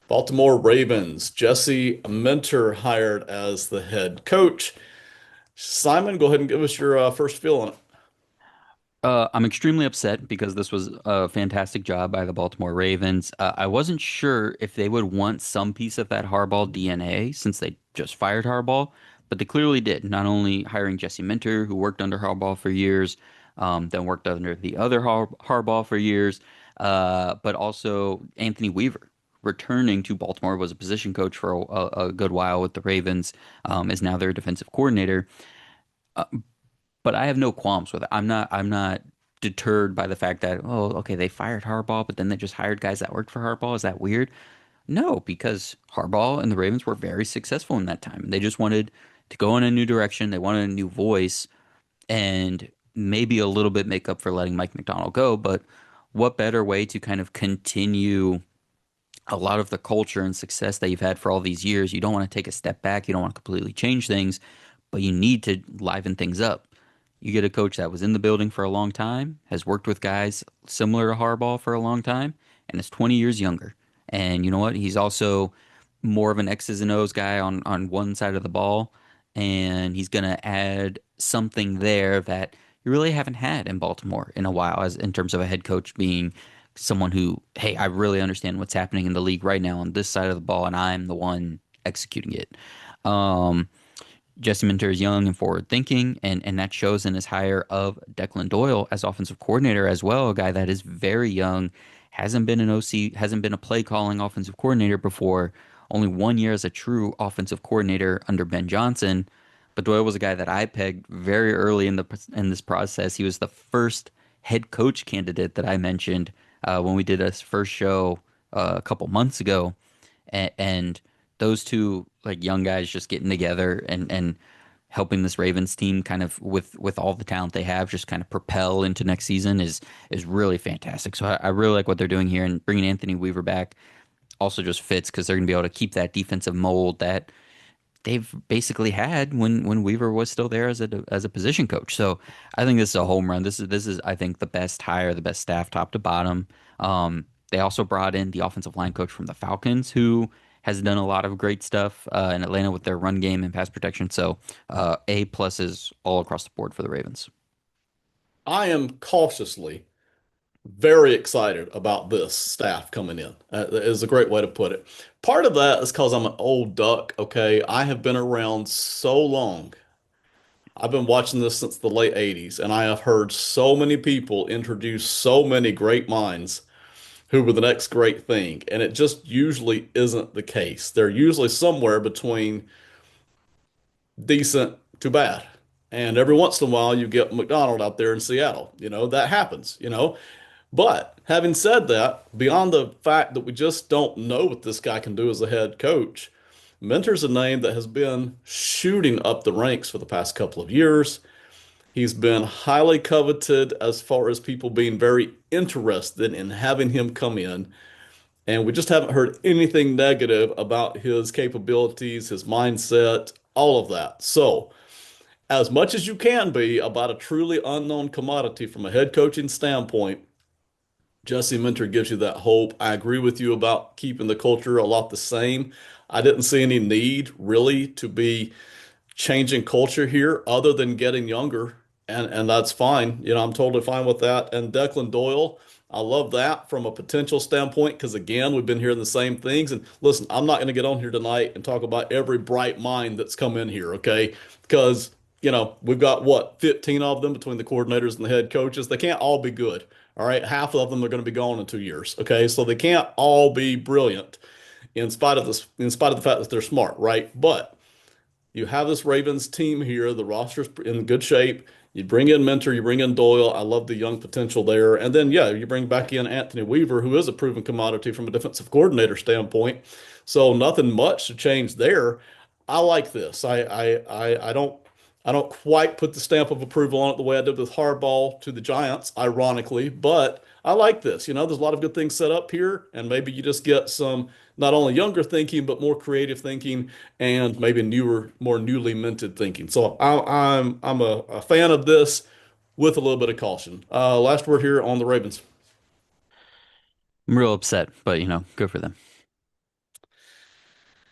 Baltimore Ravens, Jesse Minter hired as the head coach. Simon, go ahead and give us your first feel on it. I'm extremely upset because this was a fantastic job by the Baltimore Ravens. I wasn't sure if they would want some piece of that Harbaugh DNA since they just fired Harbaugh, but they clearly did. Not only hiring Jesse Minter, who worked under Harbaugh for years, then worked under the other Harbaugh for years, but also Anthony Weaver. Returning to Baltimore, was a position coach for a good while with the Ravens, is now their defensive coordinator. But I have no qualms with it. I'm not deterred by the fact that, oh, okay, they fired Harbaugh, but then they just hired guys that worked for Harbaugh. Is that weird? No, because Harbaugh and the Ravens were very successful in that time. They just wanted to go in a new direction. They wanted a new voice and maybe a little bit make up for letting Mike McDonald go. But what better way to kind of continue a lot of the culture and success that you've had for all these years? You don't want to take a step back. You don't want to completely change things, but you need to liven things up. You get a coach that was in the building for a long time, has worked with guys similar to Harbaugh for a long time, and is 20 years younger. And you know what? He's also more of an X's and O's guy on one side of the ball, and he's going to add something there that you really haven't had in Baltimore in a while, as in terms of a head coach being someone who, hey, I really understand what's happening in the league right now on this side of the ball, and I'm the one executing it. Um, Jesse Minter is young and forward thinking, and that shows in his hire of Declan Doyle as offensive coordinator as well, a guy that is very young, hasn't been an OC, hasn't been a play calling offensive coordinator before, only 1 year as a true offensive coordinator under Ben Johnson. But Doyle was a guy that I pegged very early in this process. He was the first head coach candidate that I mentioned when we did a first show a couple months ago, and those two like young guys just getting together and helping this Ravens team kind of with all the talent they have just kind of propel into next season is really fantastic. So I really like what they're doing here, and bringing Anthony Weaver back also just fits because they're going to be able to keep that defensive mold that they've basically had when Weaver was still there as a position coach. So I think this is a home run. This is I think the best hire, the best staff top to bottom. They also brought in the offensive line coach from the Falcons, who has done a lot of great stuff in Atlanta with their run game and pass protection. So A pluses all across the board for the Ravens. I am cautiously very excited about this staff coming in. That is a great way to put it. Part of that is because I'm an old duck, okay? I have been around so long. I've been watching this since the late 80s, and I have heard so many people introduce so many great minds who were the next great thing, and it just usually isn't the case. They're usually somewhere between decent to bad. And every once in a while, you get McDonald out there in Seattle. That happens, But having said that, beyond the fact that we just don't know what this guy can do as a head coach, Minter's a name that has been shooting up the ranks for the past couple of years. He's been highly coveted as far as people being very interested in having him come in. And we just haven't heard anything negative about his capabilities, his mindset, all of that. So, as much as you can be about a truly unknown commodity from a head coaching standpoint, Jesse Minter gives you that hope. I agree with you about keeping the culture a lot the same. I didn't see any need really to be changing culture here other than getting younger, and that's fine. I'm totally fine with that. And Declan Doyle, I love that from a potential standpoint because again, we've been hearing the same things. And listen, I'm not going to get on here tonight and talk about every bright mind that's come in here, okay? Because we've got what, 15 of them between the coordinators and the head coaches. They can't all be good. All right, half of them are going to be gone in 2 years. Okay, so they can't all be brilliant in spite of the fact that they're smart, right? But you have this Ravens team here. The roster's in good shape. You bring in Mentor, you bring in Doyle. I love the young potential there. And then, yeah, you bring back in Anthony Weaver, who is a proven commodity from a defensive coordinator standpoint. So nothing much to change there. I like this. I don't quite put the stamp of approval on it the way I did with Harbaugh to the Giants, ironically, but I like this. There's a lot of good things set up here, and maybe you just get some not only younger thinking, but more creative thinking and maybe newer, more newly minted thinking. So I'm a fan of this with a little bit of caution. Last word here on the Ravens. I'm real upset, but good for them.